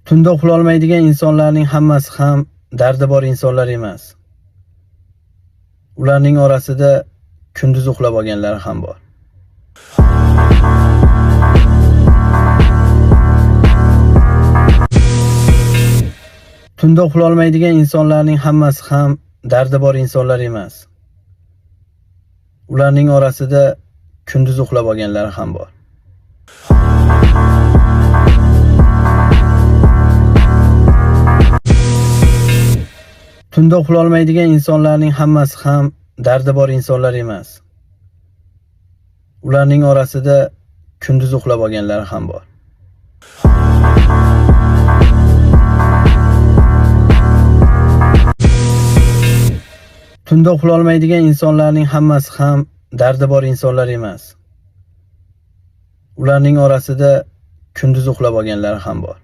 Tunda uxlolmaydigan insonlarning hammasi ham dardi bor insonlar emas. Ularning orasida kunduz uxlab olganlari ham bor. Tunda uxlolmaydigan insonlarning hammasi ham dardi bor insonlar emas. Ularning orasida kunduz uxlab olganlari ham bor. Tunda uxlolmaydigan insonlarning hammasi ham dardi bor insonlar emas. Ularning orasida kunduz uxlab olganlari ham bor. Tunda uxlolmaydigan insonlarning hammasi ham dardi bor insonlar emas. Ularning orasida kunduz uxlab olganlari ham bor.